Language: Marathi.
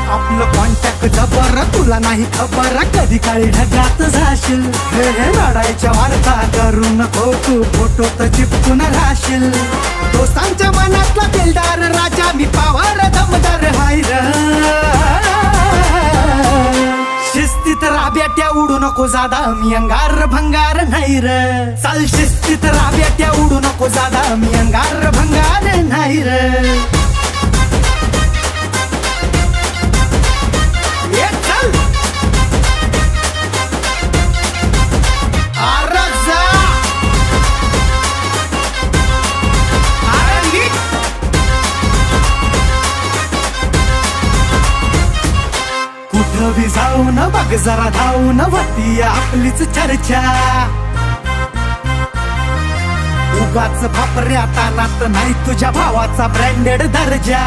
आपलं कॉन्टॅक्ट जबर, तुला नाही खबर कधी काळी ढगात जाशील. हे रडायच्या वार्ता करू नको तू, फोटो तर चिपकून राहशील. दोस्तांच्या मनातला दिलदार राजा मी, पावर दमदार हायर. शिस्तीत राब्याट्या उडू नको जादा, मी अंगार भंगार नाही र. चाल शिस्तीत राब्याट्या उडू नको जादा, मी अंगार भंगार नाही र. कुठं बी जाऊन बघ जरा धावून, होती आपलीच चर्चा. उगाच फापऱ्या तानात नाही तुझ्या भावाचा ब्रँडेड दर्जा.